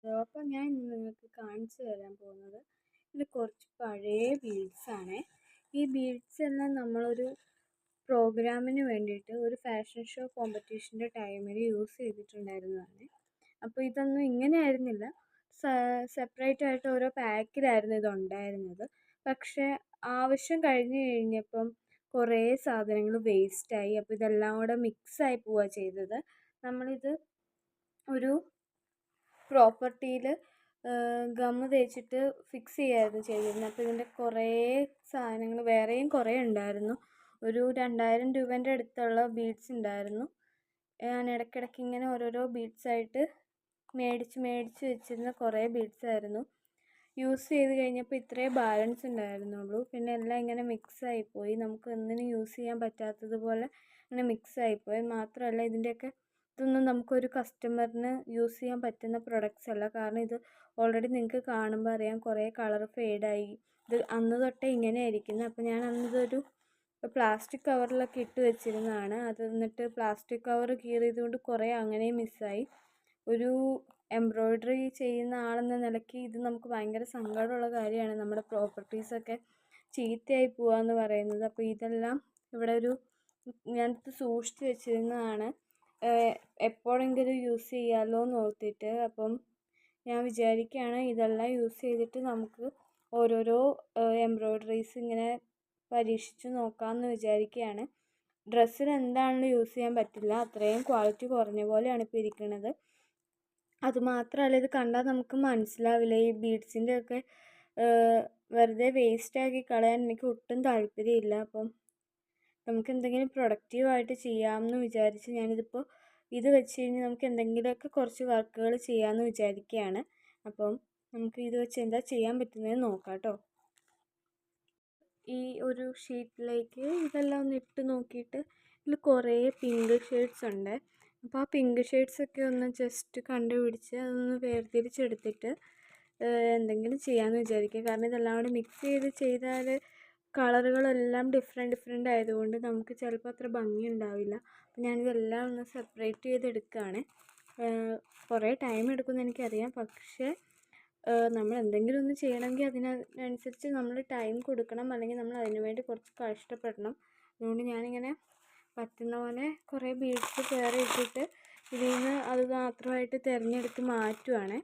അപ്പോൾ ഞാൻ ഇന്ന് നിങ്ങൾക്ക് കാണിച്ചു തരാൻ പോകുന്നത് ഇത് കുറച്ച് പഴയ ബീഡ്സാണ്. ഈ ബീഡ്സ് എല്ലാം നമ്മളൊരു പ്രോഗ്രാമിന് വേണ്ടിയിട്ട് ഒരു ഫാഷൻ ഷോ കോമ്പറ്റീഷൻ്റെ ടൈമിൽ യൂസ് ചെയ്തിട്ടുണ്ടായിരുന്നതാണ്. അപ്പോൾ ഇതൊന്നും ഇങ്ങനെ ആയിരുന്നില്ല, സെപ്പറേറ്റ് ആയിട്ട് ഓരോ പാക്കിലായിരുന്നു ഇതുണ്ടായിരുന്നത്. പക്ഷേ ആവശ്യം കഴിഞ്ഞ് കഴിഞ്ഞപ്പം കുറേ സാധനങ്ങൾ വേസ്റ്റായി. അപ്പോൾ ഇതെല്ലാം കൂടെ മിക്സായി പോവുക ചെയ്തത്. നമ്മളിത് ഒരു പ്രോപ്പർട്ടിയിൽ ഗമ്മ് തേച്ചിട്ട് ഫിക്സ് ചെയ്യുകയായിരുന്നു ചെയ്തിരുന്നത്. അപ്പോൾ ഇതിൻ്റെ കുറേ സാധനങ്ങൾ വേറെയും കുറേ ഉണ്ടായിരുന്നു. ഒരു 2000 രൂപേൻ്റെ അടുത്തുള്ള ബീഡ്സ് ഉണ്ടായിരുന്നു. ഞാൻ ഇടയ്ക്കിടയ്ക്ക് ഇങ്ങനെ ഓരോരോ ബീഡ്സായിട്ട് മേടിച്ച് വെച്ചിരുന്ന കുറേ ബീഡ്സായിരുന്നു. യൂസ് ചെയ്ത് കഴിഞ്ഞപ്പോൾ ഇത്രേ ബാലൻസ് ഉണ്ടായിരുന്നുള്ളൂ. പിന്നെ എല്ലാം ഇങ്ങനെ മിക്സായിപ്പോയി. നമുക്ക് ഒന്നിനും യൂസ് ചെയ്യാൻ പറ്റാത്തതുപോലെ ഇങ്ങനെ മിക്സായിപ്പോയി. മാത്രമല്ല ഇതൊന്നും നമുക്കൊരു കസ്റ്റമറിന് യൂസ് ചെയ്യാൻ പറ്റുന്ന പ്രൊഡക്ട്സ് അല്ല. കാരണം ഇത് ഓൾറെഡി നിങ്ങൾക്ക് കാണുമ്പോൾ അറിയാം, കുറേ കളർ ഫെയ്ഡായി. ഇത് അന്ന് തൊട്ടേ ഇങ്ങനെ ആയിരിക്കുന്നത്. അപ്പോൾ ഞാൻ അന്നിതൊരു പ്ലാസ്റ്റിക് കവറിലൊക്കെ ഇട്ട് വെച്ചിരുന്നതാണ്. അത് എന്നിട്ട് പ്ലാസ്റ്റിക് കവർ കീറിയത് കൊണ്ട് കുറേ അങ്ങനെയും മിസ്സായി. ഒരു എംബ്രോയ്ഡറി ചെയ്യുന്ന ആളെന്ന നിലയ്ക്ക് ഇത് നമുക്ക് ഭയങ്കര സങ്കടമുള്ള കാര്യമാണ്, നമ്മുടെ പ്രോപ്പർട്ടീസൊക്കെ ചീത്തയായി പോവാന്ന് പറയുന്നത്. അപ്പോൾ ഇതെല്ലാം ഇവിടെ ഞാനിത് സൂക്ഷിച്ച് വെച്ചിരുന്നതാണ്, എപ്പോഴെങ്കിലും യൂസ് ചെയ്യാമല്ലോ എന്ന് ഓർത്തിട്ട്. അപ്പം ഞാൻ വിചാരിക്കുകയാണ് ഇതെല്ലാം യൂസ് ചെയ്തിട്ട് നമുക്ക് ഓരോരോ എംബ്രോയ്ഡറീസ് ഇങ്ങനെ പരീക്ഷിച്ച് നോക്കാമെന്ന് വിചാരിക്കുകയാണ്. ഡ്രസ്സിന് എന്താണെങ്കിലും യൂസ് ചെയ്യാൻ പറ്റില്ല, അത്രയും ക്വാളിറ്റി കുറഞ്ഞ പോലെയാണ് ഇപ്പോൾ ഇരിക്കുന്നത്. അതുമാത്രമല്ല, ഇത് കണ്ടാൽ നമുക്ക് മനസ്സിലാവില്ല. ഈ ബീഡ്സിൻ്റെ ഒക്കെ വെറുതെ വേസ്റ്റാക്കി കളയാൻ എനിക്ക് ഒട്ടും താല്പര്യമില്ല. അപ്പം നമുക്ക് എന്തെങ്കിലും പ്രൊഡക്റ്റീവായിട്ട് ചെയ്യാമെന്ന് വിചാരിച്ച് ഞാനിതിപ്പോൾ ഇത് വെച്ച് കഴിഞ്ഞ് നമുക്ക് എന്തെങ്കിലുമൊക്കെ കുറച്ച് വർക്കുകൾ ചെയ്യാമെന്ന് വിചാരിക്കുകയാണ്. അപ്പം നമുക്ക് ഇത് വെച്ച് എന്താ ചെയ്യാൻ പറ്റുന്നതെന്ന് നോക്കാം കേട്ടോ. ഈ ഒരു ഷീറ്റിലേക്ക് ഇതെല്ലാം ഒന്ന് ഇട്ട് നോക്കിയിട്ട് ഇതിൽ കുറേ പിങ്ക് ഷെയ്ഡ്സ് ഉണ്ട്. അപ്പോൾ ആ പിങ്ക് ഷെയ്ഡ്സൊക്കെ ഒന്ന് ജസ്റ്റ് കണ്ടുപിടിച്ച് അതൊന്ന് വേർതിരിച്ചെടുത്തിട്ട് എന്തെങ്കിലും ചെയ്യാമെന്ന് വിചാരിക്കുക. കാരണം ഇതെല്ലാം കൂടി മിക്സ് ചെയ്താൽ കളറുകളെല്ലാം ഡിഫറെൻ്റ് ആയതുകൊണ്ട് നമുക്ക് ചിലപ്പോൾ അത്ര ഭംഗി ഉണ്ടാവില്ല. അപ്പോൾ ഞാനിതെല്ലാം ഒന്ന് സെപ്പറേറ്റ് ചെയ്തെടുക്കുകയാണ്. കുറേ ടൈം എടുക്കുമെന്ന് എനിക്കറിയാം, പക്ഷേ നമ്മൾ എന്തെങ്കിലും ഒന്ന് ചെയ്യണമെങ്കിൽ അതിനനുസരിച്ച് നമ്മൾ ടൈം കൊടുക്കണം, അല്ലെങ്കിൽ നമ്മൾ അതിന് വേണ്ടി കുറച്ച് കഷ്ടപ്പെടണം. അതുകൊണ്ട് ഞാനിങ്ങനെ പറ്റുന്ന പോലെ കുറേ ബീഡ്സ് വേറെ ഇട്ടിട്ട് ഇതിൽ നിന്ന് അത് മാത്രമായിട്ട് തിരഞ്ഞെടുത്ത് മാറ്റുവാണ്.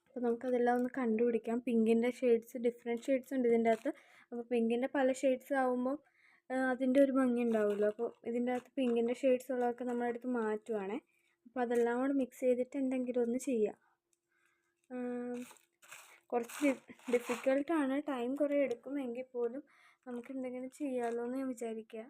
അപ്പോൾ നമുക്കതെല്ലാം ഒന്ന് കണ്ടുപിടിക്കാം. പിങ്കിൻ്റെ ഷെയ്ഡ്സ് ഡിഫറെൻറ്റ് ഷെയ്ഡ്സ് ഉണ്ട് ഇതിൻ്റെ അകത്ത്. അപ്പോൾ പിങ്കിൻ്റെ പല ഷെയ്ഡ്സ് ആകുമ്പോൾ അതിൻ്റെ ഒരു ഭംഗി ഉണ്ടാവുമല്ലോ. അപ്പോൾ ഇതിൻ്റെ അകത്ത് പിങ്കിൻ്റെ ഷെയ്ഡ്സ് ഉള്ളതൊക്കെ നമ്മളെടുത്ത് മാറ്റുവാണ്. അപ്പോൾ അതെല്ലാം കൂടെ മിക്സ് ചെയ്തിട്ട് എന്തെങ്കിലും ഒന്ന് ചെയ്യാം. കുറച്ച് ഡിഫിക്കൽട്ടാണ്, ടൈം കുറേ എടുക്കും, എങ്കിൽ പോലും നമുക്ക് എന്തെങ്കിലും ചെയ്യാമല്ലോ എന്ന് ഞാൻ വിചാരിക്കുക.